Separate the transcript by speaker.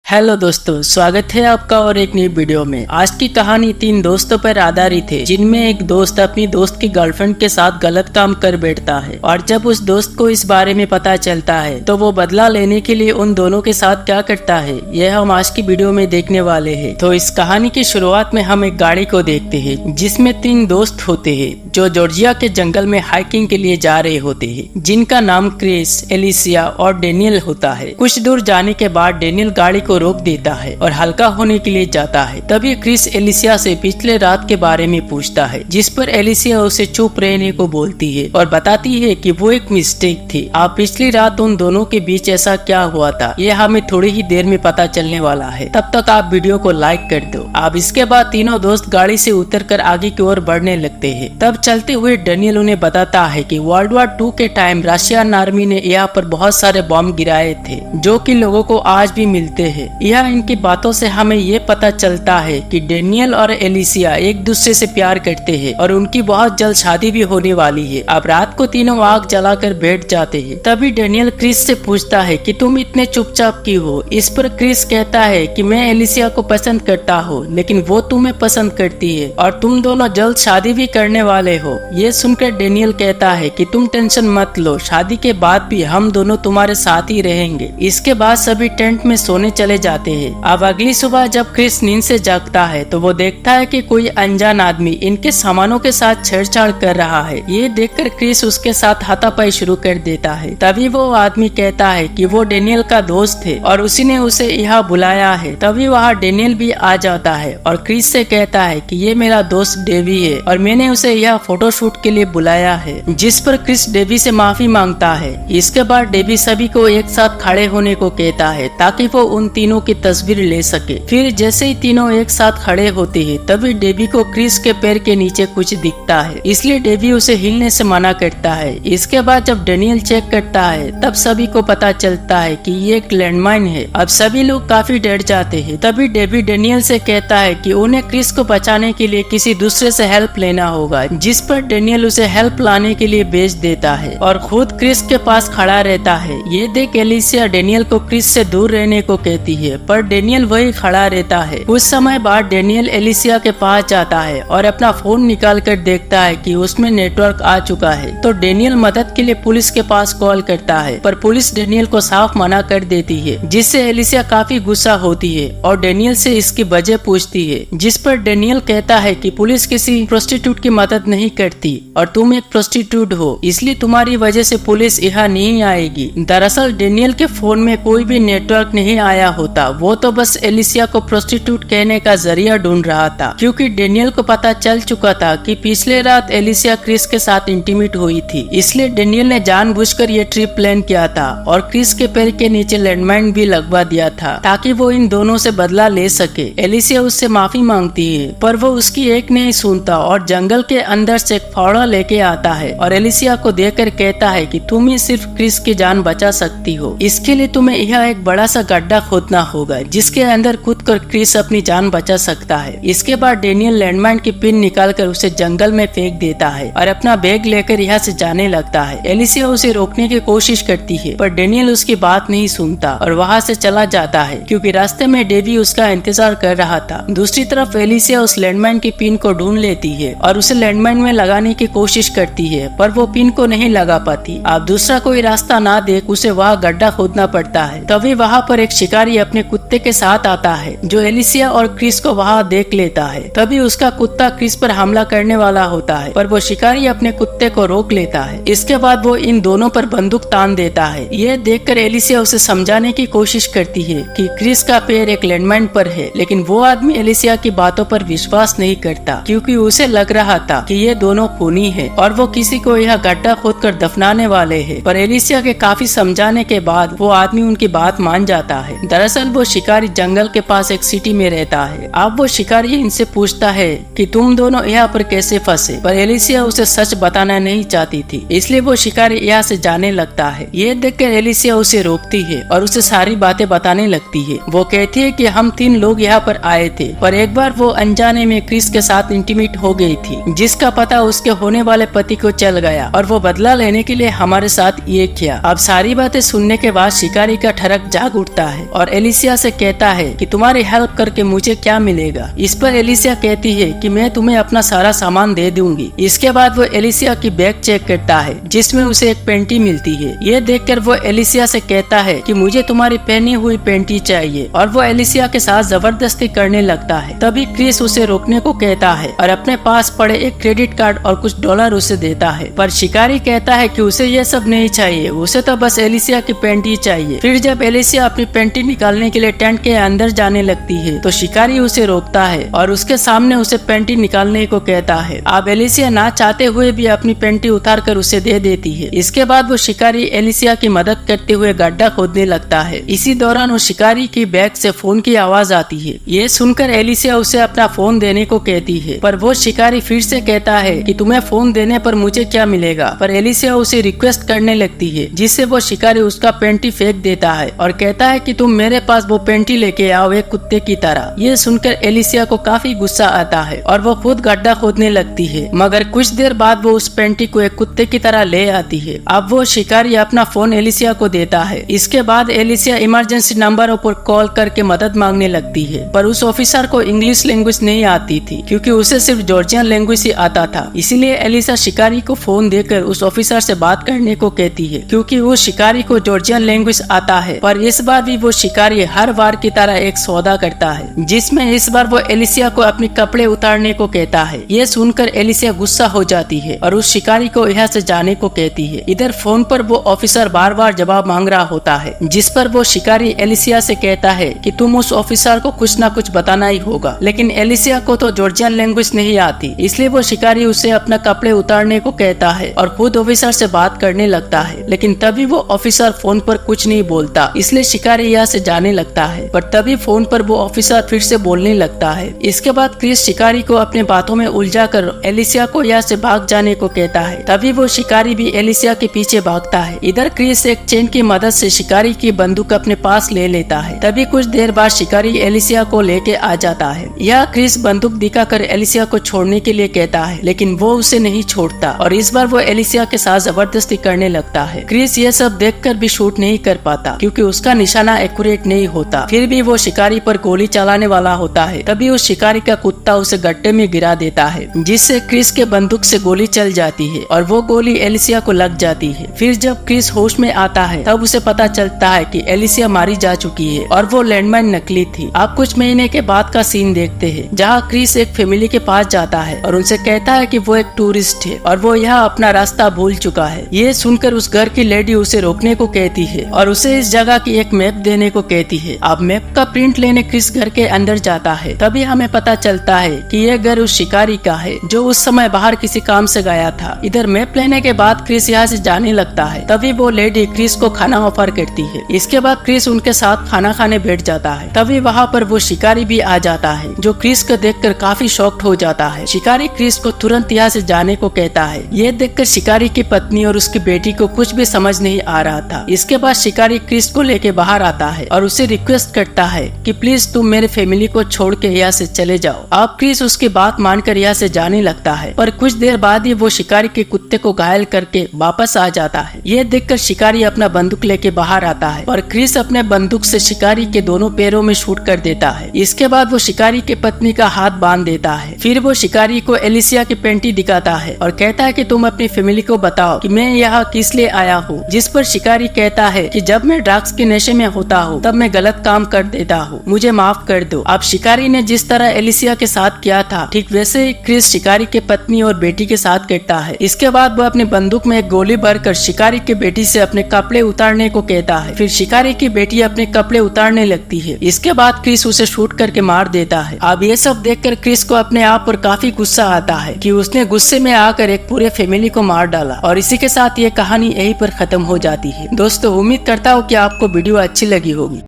Speaker 1: Hello दोस्तों, स्वागत है आपका और एक नई वीडियो में। आज की कहानी 3 दोस्तों पर आधारित है, जिनमें एक दोस्त अपनी दोस्त की गर्लफ्रेंड के साथ गलत काम कर बैठता है और जब उस दोस्त को इस बारे में पता चलता है तो वो बदला लेने के लिए उन दोनों के साथ क्या करता है, यह हम आज की वीडियो में देखने वाले हैं। तो इस कहानी की शुरुआत में हम एक गाड़ी को देखते हैं जिसमें 3 दोस्त होते हैं जो जॉर्जिया के जंगल में हाइकिंग के लिए जा रहे होते हैं, जिनका नाम क्रिस, एलिसिया और डेनियल होता है। कुछ दूर जाने के बाद डेनियल गाड़ी को रोक देता है और हल्का होने के लिए जाता है। तभी क्रिस एलिसिया से पिछले रात के बारे में पूछता है, जिस पर एलिसिया उसे चुप रहने को बोलती है और बताती है कि वो एक मिस्टेक थी। आप पिछली रात उन दोनों के बीच ऐसा क्या हुआ था, ये हमें थोड़ी ही देर में पता चलने वाला है। तब तक आप वीडियो को लाइक कर दो। अब इसके बाद तीनों दोस्त गाड़ी से उतरकर आगे की ओर बढ़ने लगते हैं। तब चलते हुए डेनियल उन्हें बताता है कि वर्ल्ड वॉर 2 के टाइम रशियन आर्मी ने यहाँ पर बहुत सारे बम गिराए थे जो कि लोगों को आज भी मिलते हैं। यह इनकी बातों से हमें ये पता चलता है कि डेनियल और एलिसिया एक दूसरे से प्यार करते हैं और उनकी बहुत जल्द शादी भी होने वाली है। अब रात को तीनों आग जलाकर बैठ जाते हैं। तभी डेनियल क्रिस से पूछता है कि तुम इतने चुपचाप क्यों हो। इस पर क्रिस कहता है कि मैं एलिसिया को पसंद करता हूँ, लेकिन वो तुम्हें पसंद करती है और तुम दोनों जल्द शादी भी करने वाले हो। ये सुनकर डेनियल कहता है कि तुम टेंशन मत लो, शादी के बाद भी हम दोनों तुम्हारे साथ ही रहेंगे। इसके बाद सभी टेंट में सोने चले जाते हैं। अब अगली सुबह जब क्रिस नींद से जागता है तो वो देखता है कि कोई अनजान आदमी इनके सामानों के साथ छेड़छाड़ कर रहा है। ये देखकर क्रिस उसके साथ हाथापाई शुरू कर देता है। तभी वो आदमी कहता है कि वो डेनियल का दोस्त है और उसी ने उसे यहाँ बुलाया है। तभी वहाँ डेनियल भी आ जाता है और क्रिस से कहता है कि ये मेरा दोस्त डेवी है और मैंने उसे यहाँ फोटोशूट के लिए बुलाया है, जिस पर क्रिस डेवी से माफी मांगता है। इसके बाद डेवी सभी को एक साथ खड़े होने को कहता है ताकि वो उन तीनों की तस्वीर ले सके। फिर जैसे ही तीनों एक साथ खड़े होते हैं तभी डेवी को क्रिस के पैर के नीचे कुछ दिखता है, इसलिए डेवी उसे हिलने से मना करता है। इसके बाद जब डेनियल चेक करता है तब सभी को पता चलता है कि ये एक लैंडमाइन है। अब सभी लोग काफी डर जाते हैं। तभी डेवी डेनियल से कहता है कि उन्हें क्रिस को बचाने के लिए किसी दूसरे से हेल्प लेना होगा, जिस पर डेनियल उसे हेल्प लाने के लिए भेज देता है और खुद क्रिस के पास खड़ा रहता है। ये देख एलिसिया डेनियल को क्रिस से दूर रहने को कहती है, पर डेनियल वही खड़ा रहता है। कुछ समय बाद डेनियल एलिसिया के पास जाता है और अपना फोन निकाल कर देखता है कि उसमें नेटवर्क आ चुका है। तो डेनियल मदद के लिए पुलिस के पास कॉल करता है, पर पुलिस डेनियल को साफ मना कर देती है, जिससे एलिसिया काफी गुस्सा होती है और डेनियल से इसकी वजह पूछती है, जिस पर डेनियल कहता है कि पुलिस किसी प्रोस्टिट्यूट की मदद नहीं करती और तुम एक प्रोस्टिट्यूट हो, इसलिए तुम्हारी वजह से पुलिस यहाँ नहीं आएगी। दरअसल डेनियल के फोन में कोई भी नेटवर्क नहीं आया होता, वो तो बस एलिसिया को प्रोस्टिट्यूट कहने का जरिया ढूंढ रहा था, क्योंकि डेनियल को पता चल चुका था कि पिछले रात एलिसिया क्रिस के साथ इंटीमेट हुई थी। इसलिए डेनियल ने जानबूझकर ये ट्रिप प्लान किया था और क्रिस के पैर के नीचे लैंडमाइन भी लगवा दिया था ताकि वो इन दोनों से बदला ले सके। एलिसिया उससे माफी मांगती है, पर वो उसकी एक नहीं सुनता और जंगल के अंदर से एक फावड़ा लेके आता है और एलिसिया को देकर कहता है कि तुम ही सिर्फ क्रिस की जान बचा सकती हो। इसके लिए तुम्हें यहाँ एक बड़ा सा गड्ढा खोदना होगा, जिसके अंदर कूद कर क्रिस अपनी जान बचा सकता है। इसके बाद डेनियल लैंडमाइन की पिन निकालकर उसे जंगल में फेंक देता है और अपना बैग लेकर यहाँ से जाने लगता है। एलिसिया उसे रोकने की कोशिश करती है, पर डेनियल उसकी बात नहीं सुनता और वहाँ से चला जाता है, क्योंकि रास्ते में डेवी उसका इंतजार कर रहा था। दूसरी तरफ एलिसिया उस लैंडमाइन की पिन को ढूंढ लेती है और उसे लैंडमाइन में लगाने की कोशिश करती है, पर वो पिन को नहीं लगा पाती। अब दूसरा कोई रास्ता ना देख उसे वहाँ गड्ढा खोदना पड़ता है। तभी वहाँ पर एक शिकारी अपने कुत्ते के साथ आता है, जो एलिसिया और क्रिस को वहाँ देख लेता है। तभी उसका कुत्ता क्रिस पर हमला करने वाला होता है, पर वो शिकारी अपने कुत्ते को रोक लेता है। इसके बाद वो इन दोनों पर बंदूक तान देता है। ये देखकर एलिसिया उसे समझाने की कोशिश करती है कि क्रिस का पैर एक लैंडमाइन पर है, लेकिन वो आदमी एलिसिया की बातों पर विश्वास नहीं करता, क्योंकि उसे लग रहा था कि ये दोनों खूनी है और वो किसी को यह गड्ढा खोदकर दफनाने वाले है। पर एलिसिया के काफी समझाने के बाद वो आदमी उनकी बात मान जाता है। दरअसल वो शिकारी जंगल के पास एक सिटी में रहता है। अब वो शिकारी इनसे पूछता है कि तुम दोनों यहाँ पर कैसे फंसे, पर एलिसिया उसे सच बताना नहीं चाहती थी, इसलिए वो शिकारी यहाँ से जाने लगता है। ये देखकर एलिसिया उसे रोकती है और उसे सारी बातें बताने लगती है। वो कहती है कि हम 3 लोग यहाँ पर आए थे, पर एक बार वो अनजाने में क्रिस के साथ इंटीमेट हो गई थी, जिसका पता उसके होने वाले पति को चल गया और वो बदला लेने के लिए हमारे साथ ये किया। अब सारी बातें सुनने के बाद शिकारी का ठरक जाग उठता है और एलिसिया से कहता है कि तुम्हारी हेल्प करके मुझे क्या मिलेगा। इस पर एलिसिया कहती है कि मैं तुम्हें अपना सारा सामान दे दूंगी। इसके बाद वो एलिसिया की बैग चेक करता है जिसमें उसे एक पेंटी मिलती है। ये देखकर वो एलिसिया से कहता है कि मुझे तुम्हारी पहनी हुई पेंटी चाहिए और वो एलिसिया के साथ जबरदस्ती करने लगता है। तभी क्रिस उसे रोकने को कहता है और अपने पास पड़े एक क्रेडिट कार्ड और कुछ डॉलर उसे देता है, पर शिकारी कहता है कि उसे ये सब नहीं चाहिए, उसे तो बस एलिसिया की पेंटी चाहिए। फिर जब एलिसिया अपनी पेंटी निकालने के लिए टेंट के अंदर जाने लगती है तो शिकारी उसे रोकता है और उसके सामने उसे पेंटी निकालने को कहता है। अब एलिसिया ना चाहते हुए भी अपनी पेंटी उतार कर उसे दे देती है। इसके बाद वो शिकारी एलिसिया की मदद करते हुए गड्ढा खोदने लगता है। इसी दौरान वो शिकारी की बैग से फोन की आवाज आती है। ये सुनकर एलिसिया उसे अपना फोन देने को कहती है, पर वो शिकारी फिर से कहता है कि तुम्हें फोन देने पर मुझे क्या मिलेगा। पर एलिसिया उसे रिक्वेस्ट करने लगती है जिससे वो शिकारी उसका पेंटी फेंक देता है और कहता है कि तुम मेरे पास वो पेंटी लेके आओ एक कुत्ते की तरह। ये सुनकर एलिसिया को काफी गुस्सा आता है और वो खुद गड्ढा खोदने लगती है, मगर कुछ देर बाद वो उस पेंटी को एक कुत्ते की तरह ले आती है। अब वो शिकारी अपना फोन एलिसिया को देता है। इसके बाद एलिसिया इमरजेंसी नंबरों पर कॉल करके मदद मांगने लगती है, पर उस ऑफिसर को इंग्लिश लैंग्वेज नहीं आती थी क्योंकि उसे सिर्फ जॉर्जियन लैंग्वेज ही आता था। इसीलिए एलिसा शिकारी को फोन देकर उस ऑफिसर से बात करने को कहती है क्योंकि उस शिकारी को जॉर्जियन लैंग्वेज आता है। पर इस बार भी वो शिकारी हर बार की तरह एक सौदा करता है जिसमें इस बार वो एलिसिया को अपने कपड़े उतारने को कहता है। ये सुनकर एलिसिया गुस्सा हो जाती है और उस शिकारी को यहाँ से जाने को कहती है। इधर फोन पर वो ऑफिसर बार बार जवाब मांग रहा होता है, जिस पर वो शिकारी एलिसिया से कहता है कि तुम उस ऑफिसर को कुछ ना कुछ बताना ही होगा। लेकिन एलिसिया को तो जॉर्जियन लैंग्वेज नहीं आती, इसलिए वो शिकारी उसे अपना कपड़े उतारने को कहता है और खुद ऑफिसर से बात करने लगता है। लेकिन तभी वो ऑफिसर फोन पर कुछ नहीं बोलता, इसलिए शिकारी यहाँ से जाने लगता है। पर तभी फोन पर वो ऑफिसर फिर से बोलने लगता है। इसके बाद क्रिस शिकारी को अपने बातों में उलझा कर एलिसिया को यहाँ से भाग जाने को कहता है। तभी वो शिकारी भी एलिसिया के पीछे भागता है। इधर क्रिस एक चेन की मदद से शिकारी की बंदूक अपने पास ले लेता है। तभी कुछ देर बाद शिकारी एलिसिया को लेके आ जाता है। यह क्रिस बंदूक दिखाकर एलिसिया को छोड़ने के लिए कहता है, लेकिन वो उसे नहीं छोड़ता और इस बार वो एलिसिया के साथ जबरदस्ती करने लगता है। क्रिस ये सब देखकर भी शूट नहीं कर पाता क्योंकि उसका निशाना एक्यूरेट नहीं होता। फिर भी वो शिकारी पर गोली चलाने वाला होता है। तभी उस शिकारी का कुत्ता उसे गड्ढे में गिरा देता है, जिससे क्रिस के बंदूक से गोली चल जाती है और वो गोली एलिसिया को लग जाती है। फिर जब क्रिस होश में आता है तब उसे पता चलता है कि एलिसिया मारी जा चुकी है और वो लैंडमाइन नकली थी। अब कुछ महीने के बाद का सीन देखते हैं, जहाँ क्रिस एक फैमिली के पास जाता है और उनसे कहता है कि वो एक टूरिस्ट है और वो यहाँ अपना रास्ता भूल चुका है। ये सुनकर उस घर की लेडी उसे रोकने को कहती है और उसे इस जगह की एक मैप देने को कहती है। अब मैप का प्रिंट लेने क्रिस घर के अंदर जाता है। तभी हमें पता चलता है कि यह घर उस शिकारी का है जो उस समय बाहर किसी काम से गया था। इधर मैप लेने के बाद क्रिस यहाँ से जाने लगता है। तभी वो लेडी क्रिस को खाना ऑफर करती है। इसके बाद क्रिस उनके साथ खाना खाने बैठ जाता है। तभी वहाँ पर वो शिकारी भी आ जाता है जो क्रिस को देखकर काफी शॉक्ड हो जाता है। शिकारी क्रिस को तुरंत यहाँ से जाने को कहता है। ये देखकर शिकारी की पत्नी और उसकी बेटी को कुछ भी समझ नहीं आ रहा था। इसके बाद शिकारी क्रिस को लेके बाहर आता है और उसे रिक्वेस्ट करता है कि प्लीज तुम मेरे फैमिली को छोड़ के यहाँ से चले जाओ। अब क्रिस उसकी बात मानकर यहाँ से जाने लगता है, पर कुछ देर बाद ही वो शिकारी के कुत्ते को घायल करके वापस आ जाता है। ये देखकर शिकारी अपना बंदूक लेके बाहर आता है और क्रिस अपने बंदूक से शिकारी के दोनों पैरों में शूट कर देता है। इसके बाद वो शिकारी की पत्नी का हाथ बांध देता है। फिर वो शिकारी को एलिसिया की पेंटी दिखाता है और कहता है कि तुम अपनी फैमिली को बताओ कि मैं यहाँ किस लिए आया हूँ। जिस पर शिकारी कहता है कि जब मैं ड्रग्स के नशे में होता हूँ तब मैं गलत काम कर देता हूँ, मुझे माफ कर दो। अब शिकारी ने जिस तरह एलिसिया के साथ किया था ठीक वैसे ही क्रिस शिकारी के पत्नी और बेटी के साथ करता है। इसके बाद वो अपनी बंदूक में एक गोली भरकर शिकारी की बेटी से अपने कपड़े उतारने को कहता है। फिर शिकारी की बेटी अपने कपड़े उतारने लगती है। इसके बाद क्रिस उसे शूट करके मार देता है। अब ये सब देखकर क्रिस को अपने आप पर काफी गुस्सा आता है कि उसने गुस्से में आकर एक पूरे फैमिली को मार डाला। और इसी के साथ ये कहानी यहीं पर खत्म हो जाती है। दोस्तों, उम्मीद करता हूँ कि आपको वीडियो अच्छी लगी होगी।